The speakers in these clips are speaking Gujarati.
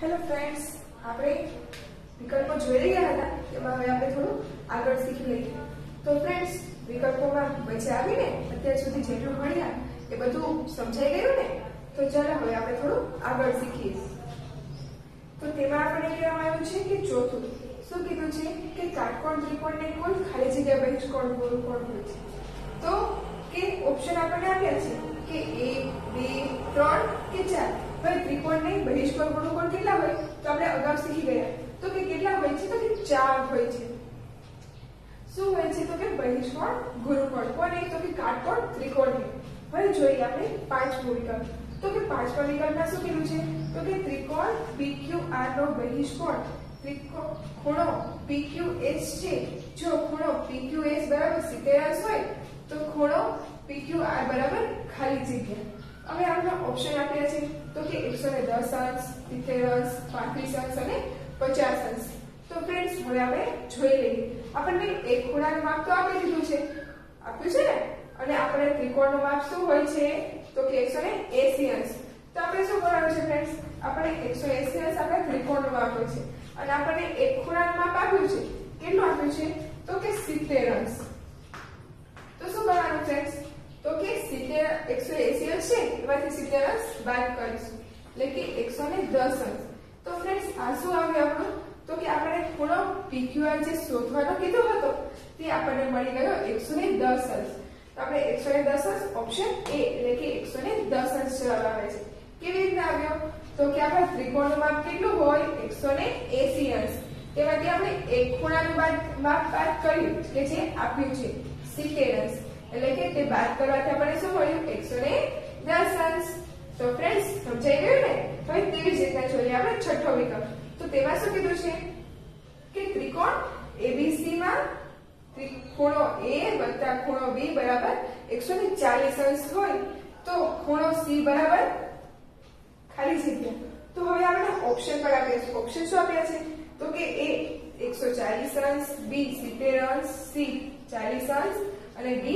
હેલો ફ્રેન્ડ્સ, આપણે વિકલ્પો જોઈ રહ્યા હતા એમાં હવે આપણે થોડું આગળ શીખી લઈએ. તો ફ્રેન્ડ્સ, વિકલ્પોમાં મજા આવી ને? અત્યાર સુધી જેટલું ભણ્યા એ બધું સમજાઈ ગયું ને? તો ચાલો હવે આપણે થોડું આગળ શીખીએ. તો તેમાં આપણે કહેવામાં આવ્યું છે કે ચોથું શું કીધું છે કે કાટકોણ ત્રિકોણને કુલ ખાલી જગ્યા બહિષ્કોણ ગુરુકોણ હોય છે. તો કે ઓપ્શન આપણને આપ્યા છે કે 1 2 3 કે 4. હવે ત્રિકોણને બહિષ્કોણ ગુરુકોણ કેટલા હોય તો આપણે અગાઉ શીખી ગયા. તો કે કેટલા હોય છે? તો કે 4 હોય છે. શું હોય છે? તો કે બહિષ્કોણ ગુરુકોણ. કોને? તો કે કાટકોણ ત્રિકોણને. હવે જોઈએ આપણે પાંચમો વિકલ્પ. તો કે પાંચમા વિકલ્પમાં શું કીધું છે? તો કે ત્રિકોણ PQR નો બહિષ્કોણ ખૂણો PQS છે. જો ખૂણો PQS બરાબર 70 હોય તો ખૂણો PQR બરાબર ખાલી જગ્યા. હવે આપણે ઓપ્શન આપ્યા છે તો કે 110 અંશ, 70 અંશ, 35 અંશ અને 50 અંશ. તો ફ્રેન્ડ્સ, હવે આપણે જોઈ લઈએ. આપણને એક ખૂણાનું માપ તો આપી દીધું છે, આપ્યું છે ને? અને આપણે ત્રિકોણનું માપ શું હોય છે? તો કે 180 અંશ. તો આપણે શું કરવાનું છે ફ્રેન્ડ્સ? આપણે 180 અંશ આપણે ત્રિકોણનું માપ હોય છે અને આપણને એક ખૂણાનું માપ આપ્યું છે. કેટલું આપ્યું છે? તો કે 70 અંશ. તો શું કરવાનું ફ્રેન્ડ્સ? તો કે 180 અંશ છે એમાંથી 70 અંશ બાદ કરીશું એટલે કે 110 અંશ. તો ફ્રેન્ડ્સ, આ શું આવ્યું આપણું? તો કે આપણે ખૂણો PQR જે શોધવાનો કીધો હતો તે આપણને મળી ગયો 110 અંશ. તો આપણે 110 અંશ ઓપ્શન A એટલે કે 110 અંશ જવાબ આવે છે. કેવી રીતે આવ્યો? તો કે આપણા ત્રિકોણનું માપ કેટલું હોય? 180 અંશ. તેમાંથી આપણે એક ખૂણાનું માપ બાદ કર્યું કે જે આપ્યું છે 70 અંશ. એટલે કે તે બાદ કરવાથી આપણને શું મળ્યું? 110 અંશ. તો ફ્રેન્ડ્સ, સમજાઈ ગયું ને? હવે તેવી જ રીતના જોઈએ આપણે છઠ્ઠો વિકલ્પ. તો તેમાં શું કીધું છે કે ત્રિકોણ ABC માં ખૂણો A વત્તા ખૂણો B બરાબર 140 અંશ હોય તો ખૂણો C બરાબર ખાલી જગ્યા. તો હવે આપણે ઓપ્શન પર આપ્યા છે. ઓપ્શન શું આપ્યા છે? તો કે A 140 અંશ, B 70 અંશ, C 40 અંશ અને D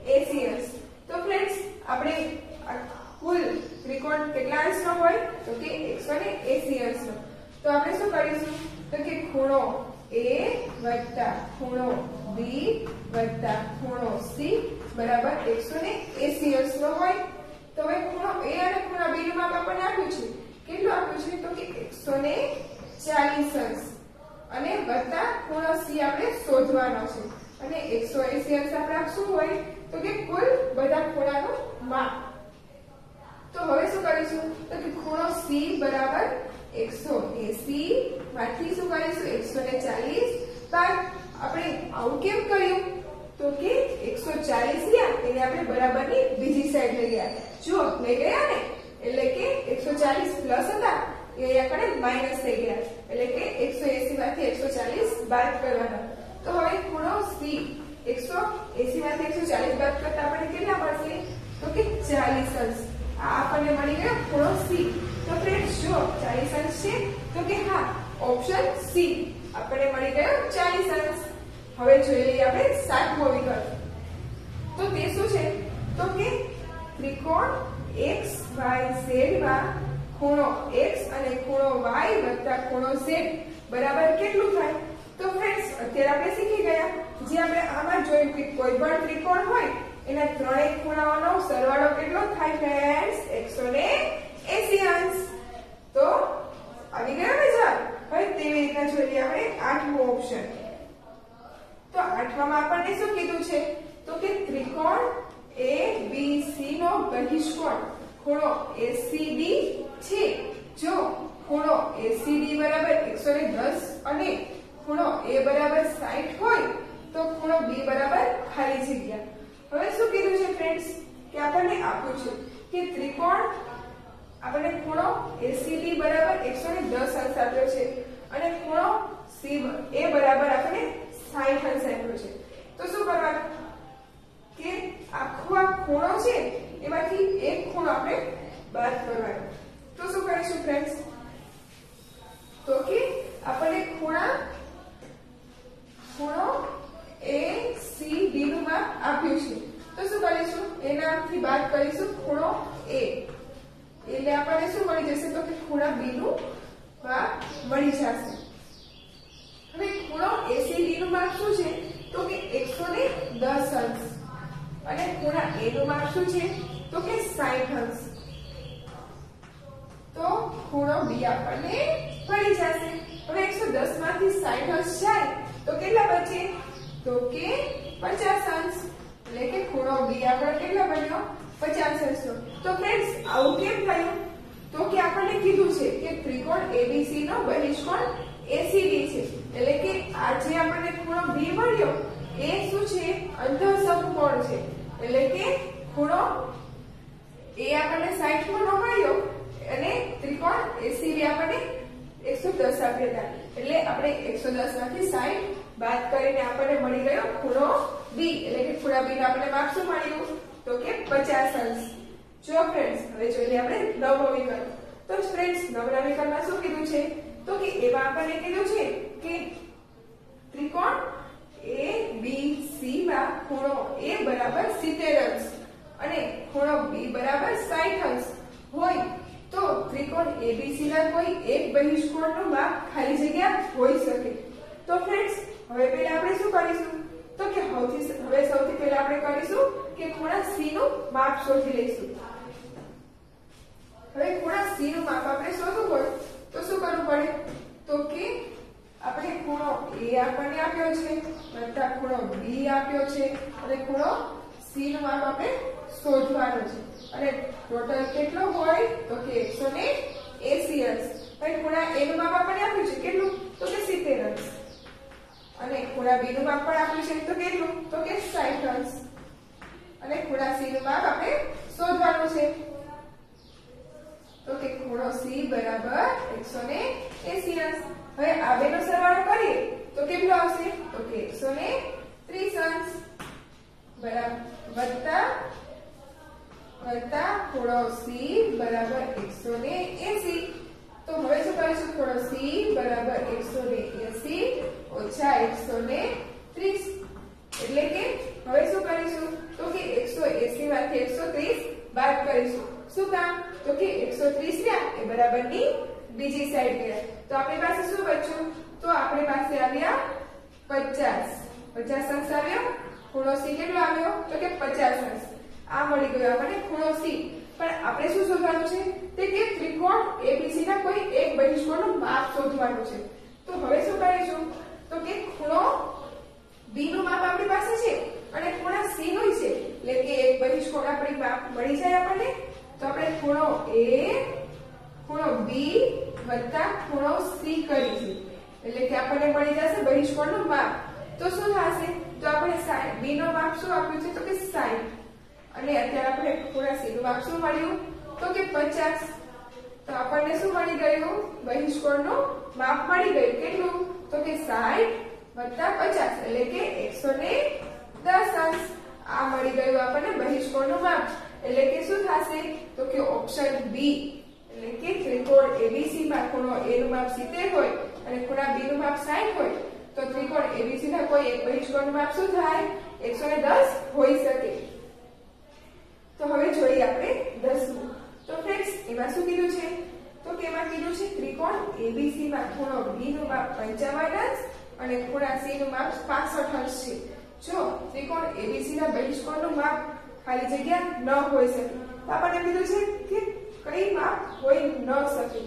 80 અંશ. તો ફ્રેન્ડ્સ, આપણે કુલ ત્રિકોણ કેટલા અંશનો હોય? તો કે 180 અંશનો. તો આપણે શું કરીશું? તો કે ખૂણો A વત્તા ખૂણો B વત્તા ખૂણો C બરાબર 180 અંશનો હોય. તો હવે ખૂણો A અને ખૂણો B નું માપ આપણને આપ્યું છે. કેટલું આપ્યું છે? તો કે 140 અંશ અને વત્તા ખૂણો C આપણે શોધવાનો છે અને 180 અંશ આપણે શું હોય? તો કે કુલ બધા ખૂણાનું માપ. તો હવે શું કરીશું? તો કે ખૂણો C બરાબર 180 માંથી શું કરીશું? 140 બાદ. આપણે આવું કેમ કર્યું? તો કે 140 રહ્યા એને આપણે બરાબરની બીજી સાઈડ લઈ ગયા. જો લઈ ગયા ને, એટલે કે 140 પ્લસ હતા એ આપણે માઈનસ થઈ ગયા. એટલે કે 180 માંથી 140 બાદ કરવાના. તો હવે ખૂણો C 180 માંથી 140 બાદ કરતા આપણને કેટલા મળશે? તો કે 40 અંશ. આ આપણને મળી ગયો ખૂણો C. તો ફ્રેન્ડ્સ, જો 40 અંશ છે તો કે હા, ઓપ્શન C આપણને મળી ગયો 40 અંશ. હવે જોઈ લઈએ આપણે સાતમો વિકલ્પ. તો તે શું છે? તો કે ત્રિકોણ XYZ માં ખૂણો X અને ખૂણો Y વત્તા ખૂણો Z બરાબર કેટલું થાય? તો ફ્રેન્ડ્સ, અત્યારે આપણે શીખી ગયા જે આપણે આમાં જોયું કે કોઈ પણ ત્રિકોણ હોય એના ત્રણેય ખૂણાઓનો સરવાળો કેટલો થાય ફ્રેન્ડ્સ? 180 અંશ. તો આવી ગયો ને જવાબ. હવે તેવી રીતના જોઈએ આપણે આઠમો ઓપ્શન. તો આઠમામાં આપણને શું કીધું છે? તો કે ત્રિકોણ ABC નો બહિષ્કોણ ખૂણો ACD છે. જો ખૂણો ACD બરાબર 110 અને ખૂણો A બરાબર 60 હોય તો ખૂણો B બરાબર ખાલી જગ્યા. હવે શું કીધું છે ફ્રેન્ડ્સ? કે આપણને આપ્યું છે કે ત્રિકોણ આપણને ખૂણો ACD બરાબર 110 અંશ આપ્યો છે અને ખૂણો A બરાબર આપણે 60 અંશ આપ્યો છે. તો શું કરવાનું? કે આખો આ ખૂણો છે એમાંથી એક ખૂણો આપણે બાદ કરવાનો. તો શું કરીશું ફ્રેન્ડ્સ? તો કે આપણને ખૂણો ACD નું માપ આપ્યું છે. તો શું કરીશું? એનાથી બાદ કરીશું ખૂણો A. એટલે આપણને શું મળી જશે? તો કે ખૂણા B નું માપ મળી જશે। હવે ખૂણો ACD નું માપ શું છે તો કે 110 અંશ અને ખૂણા A નું માપ શું છે તો કે 60 અંશ। તો ખૂણો B આપણને મળી જશે। હવે 110 માંથી 60 અંશ જાય તો કેટલા બચે તો કે 50 અંશ, એટલે કે ખૂણો B આપણો કેટલો બન્યો 50 અંશનો। તો ફ્રેન્ડ્સ આવું કેમ થયું તો કે આપણને કીધું છે કે ત્રિકોણ ABC નો બહિષ્કોણ ACD છે, એટલે કે આ જે આપણને ખૂણો B મળ્યો એ શું છે અંતઃસમકોણ છે, એટલે કે ખૂણો A આપણને 60 ખૂણો મળ્યો અને ત્રિકોણ ACD આપણને 110 આપ્યા હતા, એટલે આપણે 110 માંથી 60 બાદ કરીને આપણને મળી ગયો ખૂણો B, એટલે કે ખૂણા B નું આપણને માપ શું મળ્યું તો કે 50 અંશ। જો ફ્રેન્ડ્સ હવે જોઈએ આપણે નવમો વિકલ્પ। તો ફ્રેન્ડ્સ નવમા વિકલ્પમાં શું કીધું છે તો કે એમાં આપણને કીધું છે કે ત્રિકોણ ABC માં ખૂણો A બરાબર 70 અંશ અને ખૂણો B બરાબર 60 અંશ હોય તો ત્રિકોણ ABC ના કોઈ એક બહિષ્કોણનું માપ ખાલી જગ્યા હોઈ શકે। તો ફ્રેન્ડ્સ હવે પહેલા આપણે શું કરીશું તો કે હવે સૌથી પહેલા આપણે કરીશું કે ખૂણા C નું માપ શોધી લઈશું। હવે ખૂણા C નું માપ આપણે શોધવું હોય તો શું કરવું પડે તો કે આપણે ખૂણો A આપણને આપ્યો છે વત્તા ખૂણો B આપ્યો છે અને ખૂણો C નું માપ આપણે શોધવાનું છે અને ટોટલ કેટલો હોય તો કે 180 અંશ। હવે ખૂણા A નું માપ આપણને આપ્યું છે કેટલું તો કે 70 અંશ અને ખૂણા B નું માપ પણ આપ્યું છે તો કેટલું તો કે 60 અંશ અને ખૂણા C નું માપ આપણે શોધવાનું છે તો કે ખૂણો C બરાબર 180 અંશ। હવે આ બેનો સરવાળો કરીએ તો કેટલો આવશે તો કે 130 અંશ બરાબર વત્તા ખૂણો C બરાબર 180। તો હવે શું કરીશું ખૂણો C બરાબર 180 ઓછા 130, એટલે કે હવે શું કરીશું તો કે 180 માંથી 130 બાદ કરીશું। શું કામ તો કે 130 રહ્યા એ બરાબરની બીજી સાઈડ ગયા તો આપણી પાસે શું બચ્યું તો આપણી પાસે આવ્યા 50 અંશ આવ્યો। ખૂણો C કેટલો આવ્યો તો કે 50 અંશ। આ મળી ગયો આપણને ખૂણો C, પણ આપણે શું શોધવાનું છે તે કે ત્રિકોણ ABC ના કોઈ એક બહિષ્કોણનું માપ શોધવાનું છે। તો હવે શું કરીશું તો કે ખૂણો B નું માપ આપણી પાસે છે અને ખૂણા C નું છે, એટલે કે એક બહિષ્કોણ આપણી માપ મળી જાય આપણને તો આપણે ખૂણો A ખૂણો B વત્તા ખૂણો C કરીશું, એટલે કે આપણને મળી જશે બહિષ્કોણનું માપ। તો શું થશે તો આપણે 60 B નું માપ શું આપ્યું છે તો કે 60 અને અત્યારે આપણે ખૂણા C નું માપ શું મળ્યું તો કે 50, તો આપણને શું મળી ગયું બહિષ્કોણનું માપ મળી ગયું કેટલું તો કે 60 વત્તા 50, એટલે કે 110 અંશ। આ મળી ગયું આપણને બહિષ્કોણનું માપ, એટલે કે શું થશે તો કે ઓપ્શન બી, એટલે કે ત્રિકોણ ABC માં ખૂણો A નું માપ 70 હોય અને ખૂણા B નું માપ 60 હોય તો ત્રિકોણ ABC ના કોઈ એક બહિષ્કોણનું માપ શું થાય 110 હોઈ શકે। તો હવે જોઈએ આપણે 10મું। તો ફ્રેન્ડ્સ એમાં શું કીધું છે તો કે એમાં કીધું છે ત્રિકોણ ABC માં ખૂણો B નું માપ 55 અંશ અને ખૂણા C નું માપ 65 અંશ છે। જો ત્રિકોણ ABC ના બહિષ્કોણનું માપ ખાલી જગ્યા ન હોઈ શકે તો આપણને કીધું છે કે કઈ માપ હોઈ ન શકે।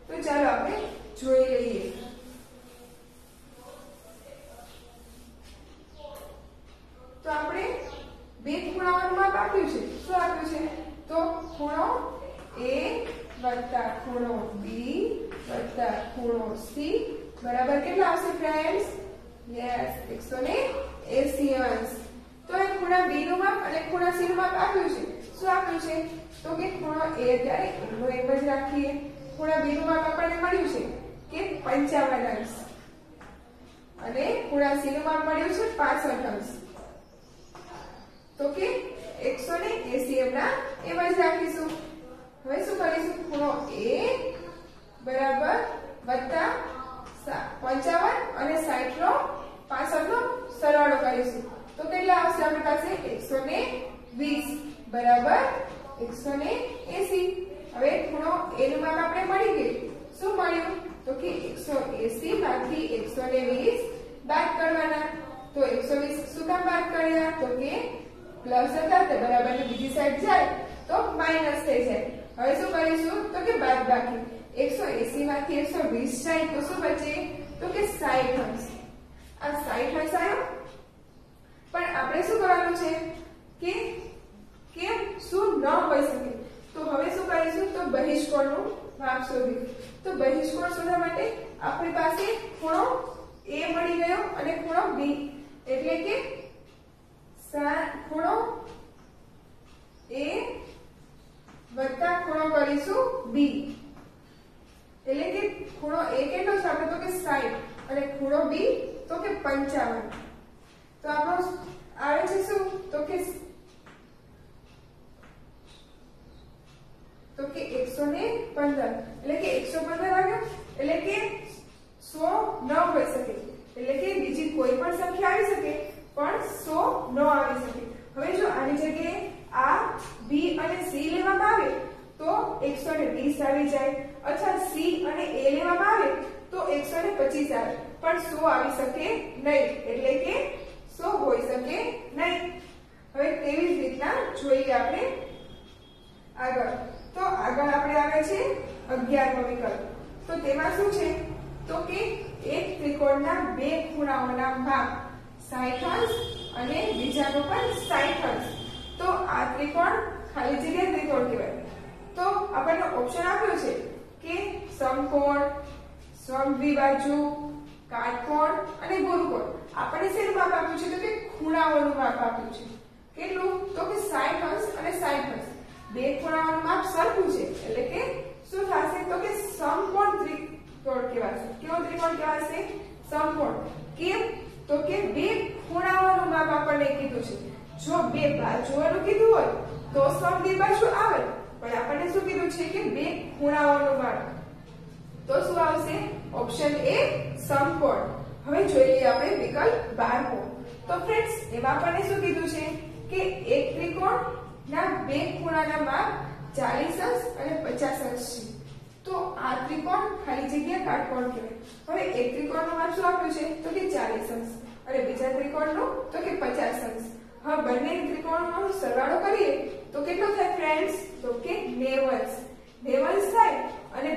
તો ચાલો આપણે જોઈ લઈએ। તો આપણે બે ખૂણાઓનું માપ આપ્યું છે, શું આપ્યું છે તો ખૂણો A વત્તા ખૂણો B વત્તા ખૂણો C બરાબર કેટલા આવશે ફ્રેન્ડ્સ યસ 180 અંશ। તો એ ખૂણા B નું માપ અને ખૂણા C નું માપ આપ્યું છે, શું આપ્યું છે તો કે ખૂણો A અત્યારે એનો એમ જ રાખીએ, ખૂણા B નું માપ આપણને મળ્યું છે કે 55 અંશ અને ખૂણા C નું માપ મળ્યું છે 65 અંશ, તો કે 180 એમના એમ જ રાખીશું। હવે શું કરીશું ખૂણો A બરાબર વત્તા 55 અને 60 નો 65 નો સરવાળો કરીશું તો કેટલા આવશે આપણી પાસે 120 બરાબર 180। હવે ખૂણો A નું માપ આપણે મળી ગયું, શું મળ્યું તો કે 180 માંથી 120 બાદ કરવાના તો 120 શું કામ બાદ કર્યા તો કે પ્લસ હતા તે બરાબર ની બીજી સાઈડ જાય તો માઈનસ થઈ જાય હવે શું કરીશું તો કે બાદબાકી 180 માંથી 120 જાય તો શું બચે તો કે 60 અંશ આ 60 અંશ આવ્યો પણ આપણે શું કરવાનું છે કે કેમ શું ન હોઈ શકે તો હવે શું કરીશું તો બહિષ્કોણનું માપ શોધીશું તો બહિષ્કોણ શોધવા માટે આપણી પાસે ખૂણો A મળી ગયો અને ખૂણો B એટલે કે ખૂણો A વત્તા ખૂણો કરીશું B એટલે કે ખૂણો A કેટલો છે આપણે તો કે 60 અને ખૂણો B તો કે 55 તો આપણો આવે છે શું તો કે 115 એટલે કે 115 આવ્યો એટલે કે 100 ન હોઈ શકે એટલે કે બીજી કોઈ પણ સંખ્યા આવી શકે પણ 100 ન આવી શકે હવે જો આની જગ્યાએ આ B અને C લેવામાં આવે તો 120 આવી જાય અથવા C અને A લેવામાં આવે તો 125 આવે પણ 100 આવી શકે નહીં એટલે કે 100 હોઈ શકે નહીં હવે તેવી જ રીતના જોઈએ આપણે આગળ તો આગળ આપણે આવે છે 11મો વિકલ્પ તો તેમાં શું છે તો કે એક ત્રિકોણના બે ખૂણાઓના માપ 60 અંશ અને બીજાનો પણ 60 અંશ તો આ ત્રિકોણ ખાલી જગ્યા ત્રિકોણ કહેવાય તો આપણને ઓપ્શન આપ્યો છે કે સમકોણ સમદ્વિબાજુ કાટકોણ અને ગુરુકોણ આપણને શેનું માપ આપ્યું છે તો કે ખૂણાઓનું માપ આપ્યું છે કેટલું તો કે 60 અંશ અને 60 અંશ બે ખૂણાઓનું માપ સરખું છે એટલે કે શું થશે તો કે સમકોણ ત્રિકોણ કહેવાશે કેવો ત્રિકોણ કહેવાશે સમકોણ કેમ તો કે બે ખૂણાઓનું માપ આપણને કીધું છે જો બે બાજુઓનું કીધું હોય તો સમદ્વિબાજુ આવે પણ આપણને શું કીધું છે કે બે ખૂણાઓનું માપ તો શું આવશે ઓપ્શન A સમકોણ હવે જોઈએ આપણે વિકલ્પ 12મો તો ફ્રેન્ડ્સ એમાં આપણને શું કીધું છે કે એક ત્રિકોણ ના બે ખૂણાના માપ 40 અંશ અને 50 અંશ છે તો આ ત્રિકોણ ખાલી જગ્યા કાટકોણ કહેવાય હવે એક ત્રિકોણનું માપ શું આપ્યું છે તો કે 40 અંશ અને બીજા ત્રિકોણનું તો કે 50 અંશ હવે બંને ત્રિકોણનો સરવાળો કરીએ તો કેટલો થાય ફ્રેન્ડ્સ તો કે 90 અંશ 90 અંશ થાય અને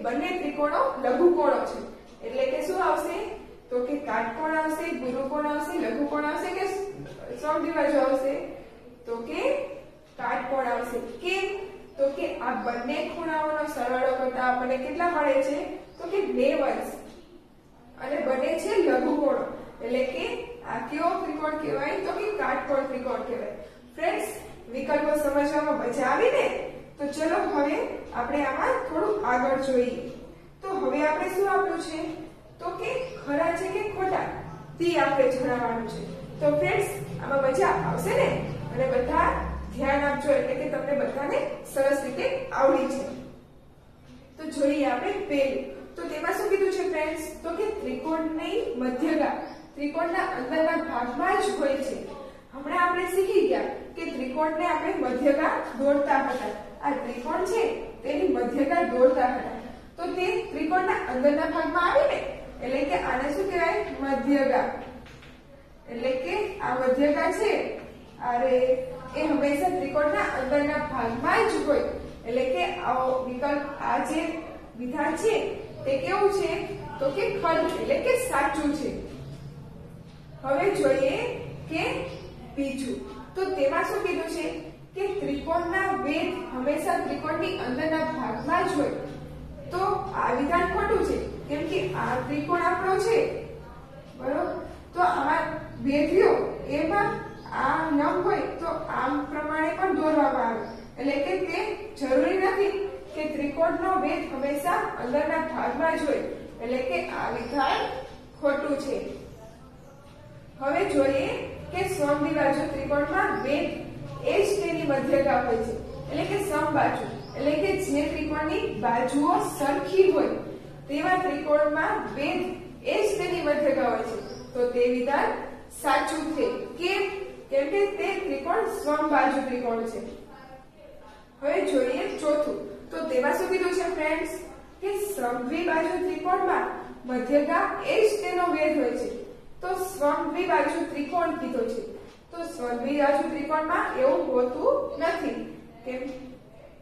બંને ત્રિકોણો લઘુકોણો છે એટલે કે શું આવશે તો કે કાટકોણ આવશે ગુરુકોણ આવશે લઘુકોણ આવશે કે સમદ્વિબાજુ આવશે તો કે કાટકોણ આવશે કેમ તો કે આ બંને ખૂણાઓનો સરવાળો કરતા આપણને કેટલા મળે છે તો કે 90 અંશ અને બને છે લઘુકોણો એટલે કે આ કેવો ત્રિકોણ કહેવાય તો કે કાટકોણ ત્રિકોણ કહેવાય ફ્રેન્ડ્સ વિકલ્પો સમજવામાં મજા આવી ને તો ચલો હવે આપણે આમાં થોડું આગળ જોઈએ તો હવે આપણે શું આપ્યું છે તો કે ખરા છે કે ખોટા તે આપણે જણાવવાનું છે તો ફ્રેન્ડ્સ આમાં મજા આવશે ને અને બધા ધ્યાન આપજો એટલે કે તમને બધાને સરસ રીતે આવડી છે તો જોઈએ આપણે પહેલું તો તેમાં શું કીધું છે ફ્રેન્ડ્સ તો કે ત્રિકોણની મધ્યગા ત્રિકોણના અંદરના ભાગમાં જ હોય છે હમણાં આપણે શીખી ગયા કે ત્રિકોણને આપણે મધ્યગા દોરતા હતા આ ત્રિકોણ છે તેની મધ્યગા દોરતા હતા તો તે ત્રિકોણના અંદરના ભાગમાં આવે ને એટલે કે આને શું કહેવાય મધ્યગા એટલે કે આ મધ્યગા છે અરે એ હંમેશા ત્રિકોણના અંદરના ભાગમાં જ હોય એટલે કે આવો વિકલ્પ આ જે વિધાન છે તે કેવું છે તો કે ખરું એટલે કે સાચું છે હવે જોઈએ કે બીજું તો તેમાં શું કીધું છે કે ત્રિકોણના વેધ હંમેશા ત્રિકોણની અંદરના ભાગમાં જ હોય તો આ વિધાન ખોટું છે કેમ કે આ ત્રિકોણ આપણો છે બરોબર તો આમાં વેધ્યો એમાં આ લંબ હોય તો આમ પ્રમાણે પણ દોરવામાં આવે એટલે કે તે જરૂરી નથી કે ત્રિકોણનો વેધ હંમેશા અંદરના ભાગમાં જ હોય એટલે કે આ વિધાન ખોટું છે હવે જોઈએ કે સમદ્વિબાજુ ત્રિકોણમાં વેધ એ જ તેની મધ્યગા હોય છે એટલે કે સમબાજુ એટલે કે જે ત્રિકોણની બાજુઓ સરખી હોય તેવા ત્રિકોણમાં વેધ એ જ તેની મધ્યગા હોય છે તો તે વિધાન સાચું છે કેમ કે તે ત્રિકોણ સમબાજુ ત્રિકોણ છે હવે જોઈએ ચોથું તો તેમાં શું કીધું છે ફ્રેન્ડ્સ કે સમદ્વિબાજુ ત્રિકોણમાં મધ્યગા એ જ તેનો વેધ હોય છે. તો સમદ્વિબાજુ ત્રિકોણ કીધો છે. તો સમદ્વિબાજુ ત્રિકોણમાં એવું હોતું નથી. કેમ?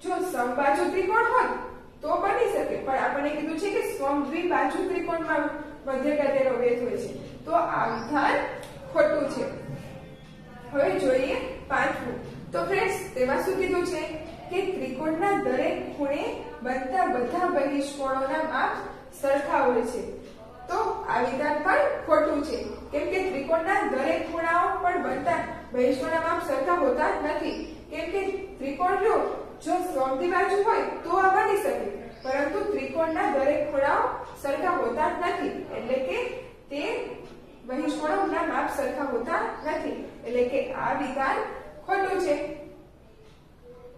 જો સમબાજુ ત્રિકોણ હોય તો બની શકે, પણ આપણને કીધું છે કે સમદ્વિબાજુ ત્રિકોણમાં મધ્યગા તેનો વેધ હોય છે. તો આ વિધાન ખોટું છે. હવે જોઈએ પાંચમું. તો ફ્રેન્ડ્સ તેમાં શું કીધું છે કે ત્રિકોણના દરેક ખૂણે બનતા બધા બહિષ્કોણોના માપ સરખા હોય છે. તો આ વિધાન પણ ખોટું છે. કેમ કે ત્રિકોણના દરેક ખૂણાઓ પણ બનતા બહિષ્કોણના માપ સરખા હોતા નથી. કેમ કે ત્રિકોણ જો સમદ્વિબાજુ હોય તો આ બની શકે, પરંતુ ત્રિકોણના દરેક ખૂણાઓ સરખા હોતા નથી. એટલે કે તે બહિષ્કોણોના માપ સરખા હોતા નથી. એટલે કે આ વિધાન ખોટું છે.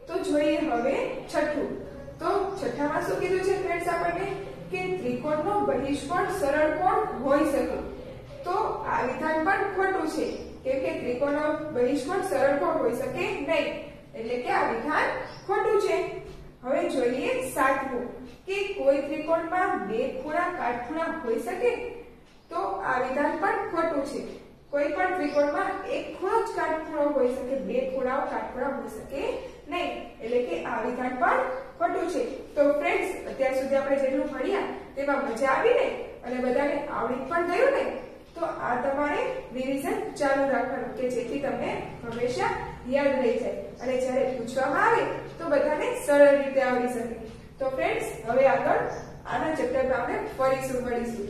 તો જોઈએ હવે છઠ્ઠું. તો છઠ્ઠામાં શું કીધું છે ફ્રેન્ડ્સ આપણને કે ત્રિકોણનો બહિષ્કોણ સરળ કોણ હોઈ શકે. તો આ વિધાન પણ ખોટું છે. કેમ કે ત્રિકોણનો બહિષ્કોણ સરળ કોણ હોઈ શકે નહીં. એટલે કે આ વિધાન ખોટું છે. હવે જોઈએ સાતમું કે કોઈ ત્રિકોણમાં બે ખૂણા કાટખૂણા હોઈ શકે. તો આ વિધાન પણ ખોટું છે. કોઈ પણ ત્રિકોણમાં એક ખૂણો જ કાટખૂણો હોઈ શકે, બે ખૂણાઓ કાટખૂણા હોઈ શકે નહીં. એટલે કે આ વિધાન પણ ખોટું છે. તો ફ્રેન્ડ્સ અત્યાર સુધી આપણે જેટલું ભણ્યા તેમાં મજા આવી ને, અને બધાને આવડી પણ ગયું ને, તો આ તમારે રિવિઝન ચાલુ રાખવાનું કે જેથી તમને હંમેશા યાદ રહી જાય અને જ્યારે પૂછવામાં આવે તો બધાને સરળ રીતે આવડી શકે. તો ફ્રેન્ડ્સ હવે આગળ આના ચેપ્ટરમાં આપણે ફરીશું મળીશું.